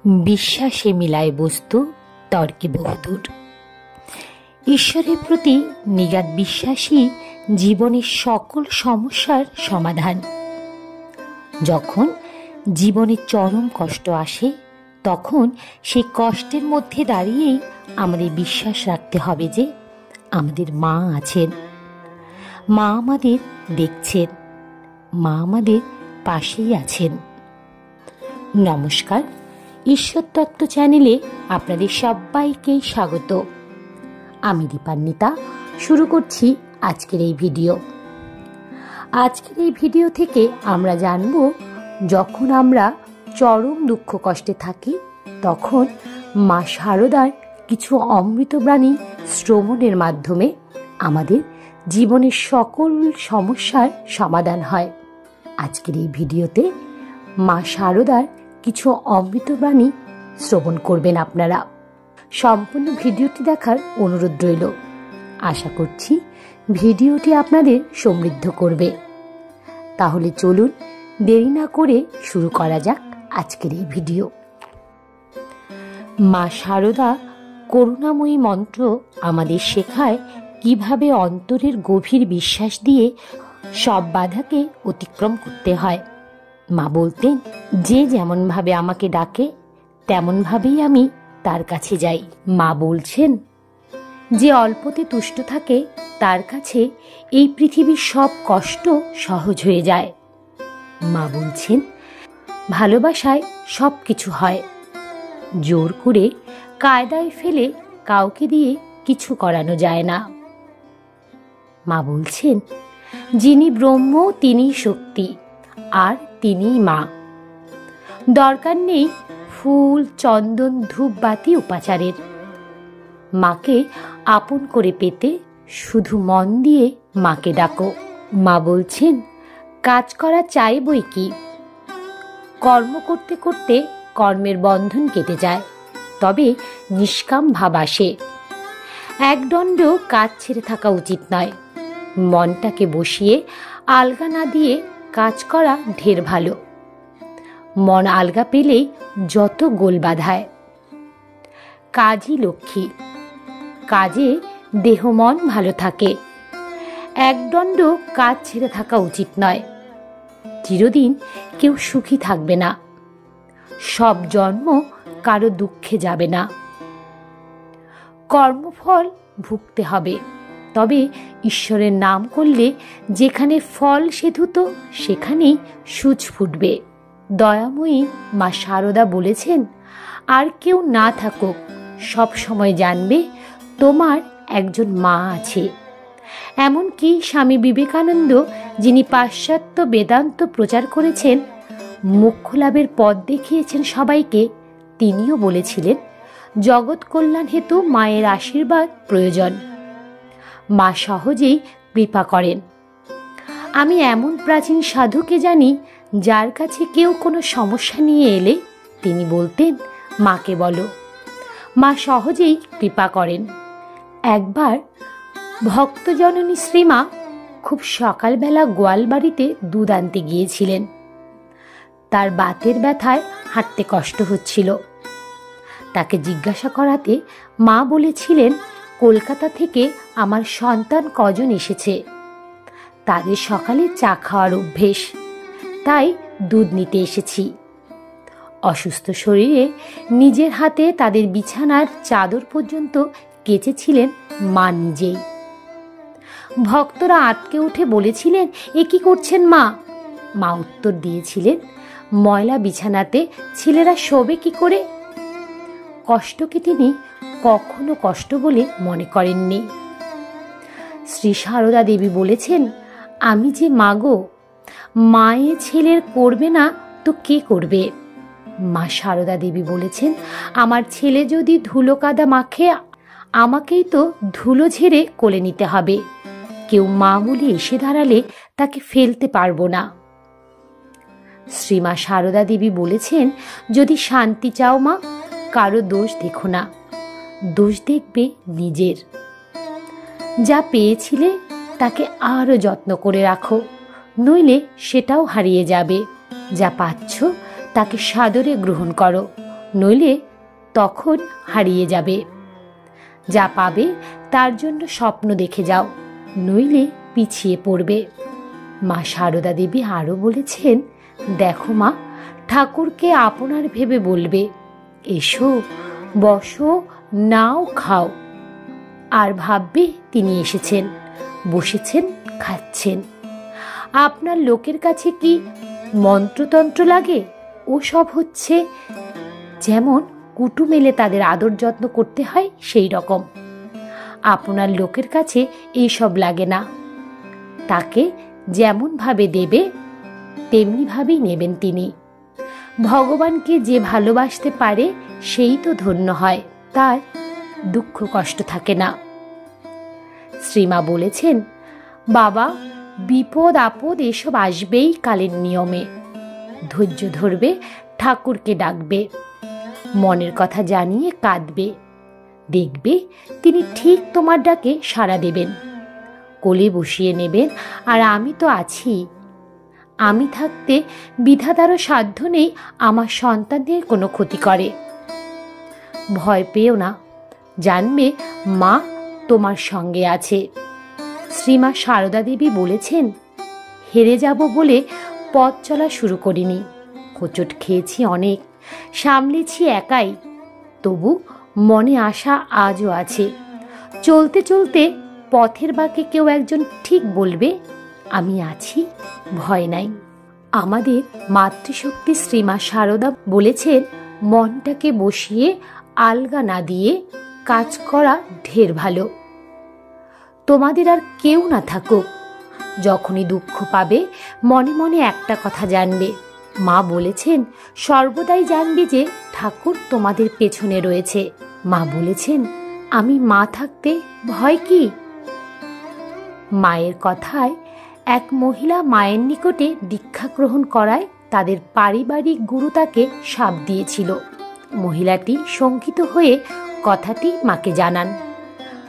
বিশ্বাসে মিলায় বস্তু, তর্কে বহুদূর। ঈশ্বরের প্রতি নিগাদ বিশ্বাসই জীবনের সকল সমস্যার সমাধান। যখন জীবনে চরম কষ্ট আসে, তখন সেই কষ্টের মধ্যে দাঁড়িয়েই আমাদের বিশ্বাস রাখতে হবে যে আমাদের মা আছেন, মা আমাদের দেখছেন, মা আমাদের পাশেই আছেন। নমস্কার, ঈশ্বর তত্ত্ব চ্যানেলে আপনাদের সবাইকেই স্বাগত। আমি দীপান্বিতা শুরু করছি আজকের এই ভিডিও। আজকের এই ভিডিও থেকে আমরা জানব, যখন আমরা চরম দুঃখ কষ্টে থাকি, তখন মা শারদার কিছু অমৃতবাণী শ্রবণের মাধ্যমে আমাদের জীবনের সকল সমস্যার সমাধান হয়। আজকের এই ভিডিওতে মা শারদার কিছু অমৃতবাণী শ্রবণ করবেন আপনারা। সম্পূর্ণ ভিডিওটি দেখার অনুরোধ রইল। আশা করছি ভিডিওটি আপনাদের সমৃদ্ধ করবে। তাহলে চলুন দেরি না করে শুরু করা যাক আজকের এই ভিডিও। মা শারদা করুণাময়ী মন্ত্র আমাদের শেখায় কিভাবে অন্তরের গভীর বিশ্বাস দিয়ে সব বাধাকে অতিক্রম করতে হয়। মা বলতেন, যে যেমনভাবে আমাকে ডাকে তেমনভাবেই আমি তার কাছে যাই। মা বলছেন, যে অল্পতে তুষ্ট থাকে তার কাছে এই পৃথিবীর সব কষ্ট সহজ হয়ে যায়। মা বলছেন, ভালোবাসায় সব কিছু হয়, জোর করে কায়দায় ফেলে কাউকে দিয়ে কিছু করানো যায় না। মা বলছেন, যিনি ব্রহ্ম তিনিই শক্তি, আর তিনিই মা। দরকার নেই ফুল, চন্দন, ধূপবাতি উপাচারের। মাকে আপন করে পেতে শুধু মন দিয়ে মাকে ডাকো। মা বলছেন, কাজ করা চাই বই কি, কর্ম করতে করতে কর্মের বন্ধন কেটে যায়, তবে নিষ্কাম ভাব আসে। একদণ্ড কাজ ছেড়ে থাকা উচিত নয়। মনটাকে বসিয়ে আলগা না দিয়ে কাজ করা ঢের ভালো। মন আলগা পেলেই যত গোল বাধায়। কাজই লক্ষ্মী, কাজে দেহ মন ভালো থাকে। একদণ্ড কাজ ছেড়ে থাকা উচিত নয়। চিরদিন কেউ সুখী থাকবে না, সব জন্ম কারো দুঃখে যাবে না। কর্মফল ভুগতে হবে, তবে ঈশ্বরের নাম করলে যেখানে ফল সেধুত সেখানেই সূচ ফুটবে। দয়াময়ী মা শারদা বলেছেন, আর কেউ না থাকুক, সব সময় জানবে তোমার একজন মা আছে। এমনকি স্বামী বিবেকানন্দ, যিনি পাশ্চাত্য বেদান্ত প্রচার করেছেন, মোক্ষ লাভের পথ দেখিয়েছেন সবাইকে, তিনিও বলেছিলেন, জগৎ কল্যাণ হেতু মায়ের আশীর্বাদ প্রয়োজন। মা সহজেই কৃপা করেন। আমি এমন প্রাচীন সাধুকে জানি, যার কাছে কেউ কোনো সমস্যা নিয়ে এলে তিনি বলতেন, মাকে বলো। মা সহজেই কৃপা করেন। একবার ভক্তজননী শ্রীমা খুব সকালবেলা গোয়ালবাড়িতে দুধ আনতে গিয়েছিলেন। তার বাতের ব্যথায় হাঁটতে কষ্ট হচ্ছিল। তাকে জিজ্ঞাসা করাতে মা বলেছিলেন, কলকাতা থেকে আমার সন্তান কজন এসেছে, তাদের সকালে চা খাওয়ার অভ্যেস, তাই দুধ নিতে এসেছি। অসুস্থ শরীরে নিজের হাতে তাদের বিছানার চাদর পর্যন্ত কেচেছিলেন মা নিজেই। ভক্তরা আটকে উঠে বলেছিলেন, এ কি করছেন মা? মা উত্তর দিয়েছিলেন, ময়লা বিছানাতে ছেলেরা শোবে কি করে? কষ্টকে তিনি কখনো কষ্ট বলে মনে করেননি। শ্রী সারদা দেবী বলেছেন, আমি যে মা গো, মায়ে ছেলের করবে না তো কে করবে? মা শারদা দেবী বলেছেন, আমার ছেলে যদি ধুলো কাদা মাখে, আমাকেই তো ধুলো ঝেড়ে কোলে নিতে হবে। কেউ মা বলে এসে দাঁড়ালে তাকে ফেলতে পারবো না। শ্রীমা শারদা দেবী বলেছেন, যদি শান্তি চাও মা, কারো দোষ দেখো না, দোষ দেখবে নিজের। যা পেয়েছিলে তাকে আরো যত্ন করে রাখো, নইলে সেটাও হারিয়ে যাবে। যা পাচ্ছ তাকে সাদরে গ্রহণ করো, নইলে তখন হারিয়ে যাবে। যা পাবে তার জন্য স্বপ্ন দেখে যাও, নইলে পিছিয়ে পড়বে। মা সারদা দেবী আরও বলেছেন, দেখো মা, ঠাকুরকে আপনার ভেবে বলবে, এসো, বসো, নাও, খাও। আর ভাববে তিনি এসেছেন, বসেছেন, খাচ্ছেন। আপনার লোকের কাছে কি মন্ত্রতন্ত্র লাগে? ও সব হচ্ছে যেমন কুটুম এলে তাদের আদর যত্ন করতে হয় সেই রকম। আপনার লোকের কাছে এইসব লাগে না। তাকে যেমন ভাবে দেবে তেমনি ভাবেই নেবেন তিনি। ভগবানকে যে ভালোবাসতে পারে সেই তো ধন্য হয়, তার দুঃখ কষ্ট থাকে না। শ্রীমা বলেছেন, বাবা, বিপদ আপদ এসব আসবেই কালের নিয়মে। ধৈর্য ধরবে, ঠাকুরকে ডাকবে, মনের কথা জানিয়ে কাঁদবে। দেখবে তিনি ঠিক তোমার ডাকে সাড়া দেবেন, কোলে বসিয়ে নেবেন। আর আমি তো আছি। আমি থাকতে বিধাতারও সাধ্য নেই আমার সন্তানদের কোনো ক্ষতি করে। ভয় পেও না, জানবে মা তোমার সঙ্গে আছে। শ্রীমা সারদা দেবী বলেছেন, হেরে যাব বলে পথ চলা শুরু করিনি। হোঁচট খেয়েছি অনেক, সামলেছি একাই, তবু মনে আশা আজও আছে। চলতে চলতে পথের বাঁকে কেউ একজন ঠিক বলবে, আমি আছি, ভয় নাই। আমাদের মাতৃশক্তি শ্রীমা সারদা বলেছেন, মনটাকে বসিয়ে আলগা না দিয়ে কাজ করা ঢের ভালো। তোমাদের আর কেউ না থাকুক, যখনই দুঃখ পাবে মনে মনে একটা কথা জানবে। মা বলেছেন, সর্বদাই জানবে যে ঠাকুর তোমাদের পেছনে রয়েছে। মা বলেছেন, আমি মা থাকতে ভয় কি? মায়ের কথায় এক মহিলা মায়ের নিকটে দীক্ষা গ্রহণ করায় তাদের পারিবারিক গুরু তাকে শাপ দিয়েছিল। মহিলাটি শঙ্কিত হয়ে কথাটি মাকে জানান।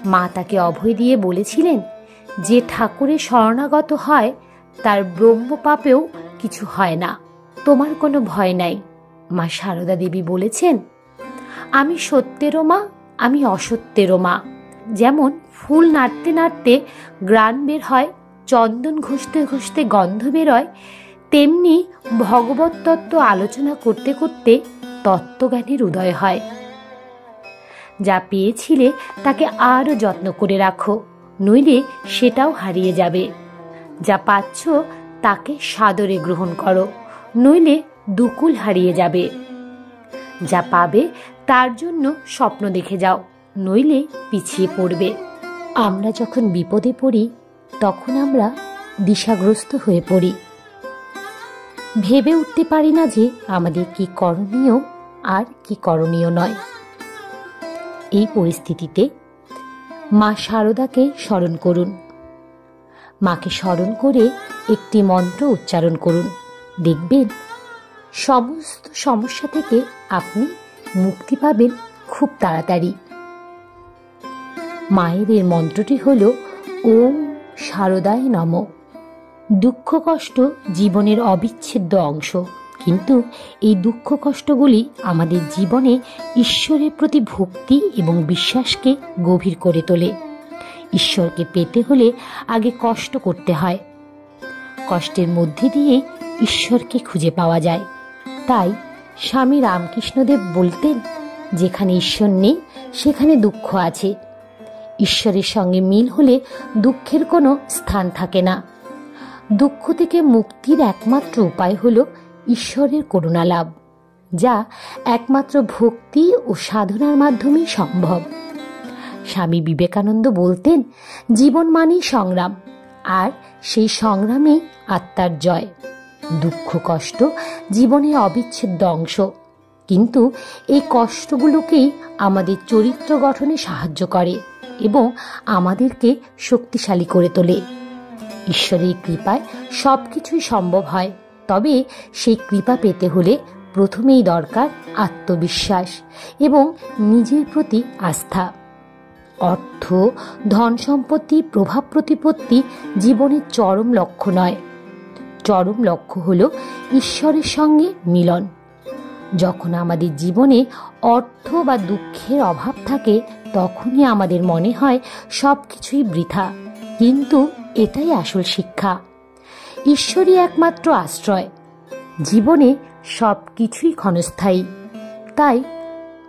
মা তাকে অভয় দিয়ে বলেছিলেন, যে ঠাকুরের শরণাগত হয় তার ব্রহ্মপাপেও কিছু হয় না, তোমার কোনো ভয় নাই। মা সারদা দেবী বলেছেন, আমি সত্যেরও মা, আমি অসত্যেরও মা। যেমন ফুল নাড়তে নাড়তে গ্রাণ বের হয়, চন্দন ঘষতে ঘষতে গন্ধ বেরোয়, তেমনি ভগবত তত্ত্ব আলোচনা করতে করতে তত্ত্বজ্ঞানের উদয় হয়। যা পেয়েছিলে তাকে আরও যত্ন করে রাখো, নইলে সেটাও হারিয়ে যাবে। যা পাচ্ছ তাকে সাদরে গ্রহণ করো, নইলে দুকুল হারিয়ে যাবে। যা পাবে তার জন্য স্বপ্ন দেখে যাও, নইলে পিছিয়ে পড়বে। আমরা যখন বিপদে পড়ি তখন আমরা দিশাগ্রস্ত হয়ে পড়ি, ভেবে উঠতে পারি না যে আমাদের কি করণীয় আর কি করণীয় নয়। এই পরিস্থিতিতে মা সারদাকে স্মরণ করুন। মাকে স্মরণ করে একটি মন্ত্র উচ্চারণ করুন, দেখবেন সমস্ত সমস্যা থেকে আপনি মুক্তি পাবেন খুব তাড়াতাড়ি। মায়ের এই মন্ত্রটি হল ওম শারদায় নমঃ। দুঃখ কষ্ট জীবনের অবিচ্ছেদ্য অংশ, কিন্তু এই দুঃখ কষ্টগুলি আমাদের জীবনে ঈশ্বরের প্রতি ভক্তি এবং বিশ্বাসকে গভীর করে তোলে। ঈশ্বরকে পেতে হলে আগে কষ্ট করতে হয়, কষ্টের মধ্যে দিয়ে ঈশ্বরকে খুঁজে পাওয়া যায়। তাই স্বামী রামকৃষ্ণদেব বলতেন, যেখানে ঈশ্বর নেই সেখানে দুঃখ আছে। ঈশ্বরের সঙ্গে মিল হলে দুঃখের কোনো স্থান থাকে না। দুঃখ থেকে মুক্তির একমাত্র উপায় হল ঈশ্বরের করুণা লাভ, যা একমাত্র ভক্তি ও সাধনার মাধ্যমেই সম্ভব। স্বামী বিবেকানন্দ বলতেন, জীবন মানেই সংগ্রাম, আর সেই সংগ্রামেই আত্মার জয়। দুঃখ কষ্ট জীবনের অবিচ্ছেদ্য অংশ, কিন্তু এই কষ্টগুলোকেই আমাদের চরিত্র গঠনে সাহায্য করে এবং আমাদেরকে শক্তিশালী করে তোলে। ঈশ্বরের কৃপায় সব কিছুই সম্ভব হয়, তবে সেই কৃপা পেতে হলে প্রথমেই দরকার আত্মবিশ্বাস এবং নিজের প্রতি আস্থা। অর্থ, ধন সম্পত্তি, প্রভাব প্রতিপত্তি জীবনের চরম লক্ষ্য নয়। চরম লক্ষ্য হল ঈশ্বরের সঙ্গে মিলন। যখন আমাদের জীবনে অর্থ বা দুঃখের অভাব থাকে তখনই আমাদের মনে হয় সব কিছুই বৃথা, কিন্তু এটাই আসল শিক্ষা। ঈশ্বরই একমাত্র আশ্রয়। জীবনে সব কিছুই ক্ষণস্থায়ী, তাই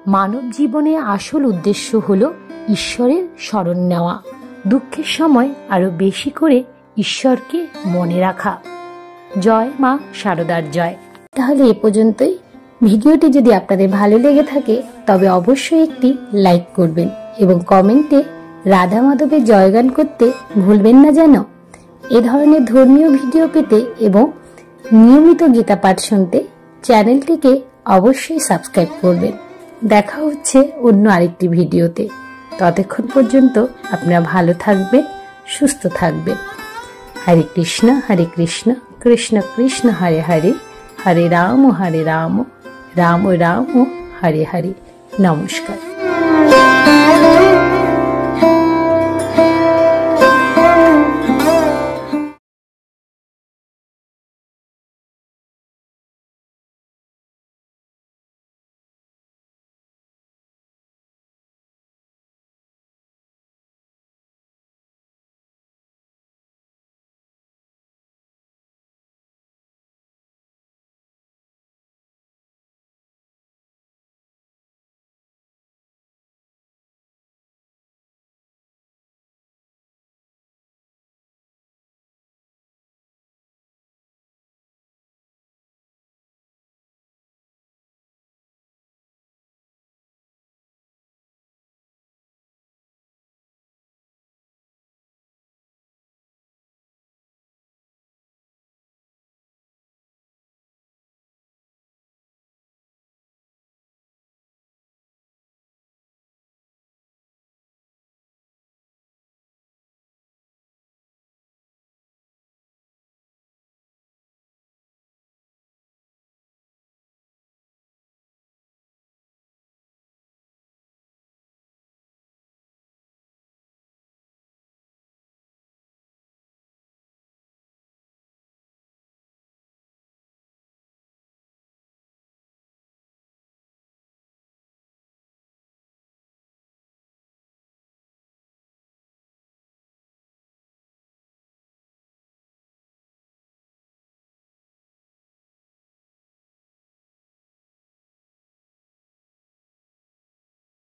মানব জীবনে আসল উদ্দেশ্য হলো ঈশ্বরের শরণ নেওয়া, দুঃখের সময় আরো বেশি করে ঈশ্বরকে মনে রাখা। জয় মা শারদার জয়। তাহলে এ পর্যন্তই। ভিডিওটি যদি আপনাদের ভালো লেগে থাকে তবে অবশ্যই একটি লাইক করবেন এবং কমেন্টে রাধা মাধবের জয়গান করতে ভুলবেন না যেন। এ ধরনের ধর্মীয় ভিডিও পেতে এবং নিয়মিত গীতা পাঠ শুনতে চ্যানেলটিকে অবশ্যই সাবস্ক্রাইব করবেন। দেখা হচ্ছে অন্য আরেকটি ভিডিওতে। ততক্ষণ পর্যন্ত আপনারা ভালো থাকবেন, সুস্থ থাকবেন। হরে কৃষ্ণ কৃষ্ণ কৃষ্ণ হরে হরে, হরে রাম রাম রাম হরে হরে। নমস্কার।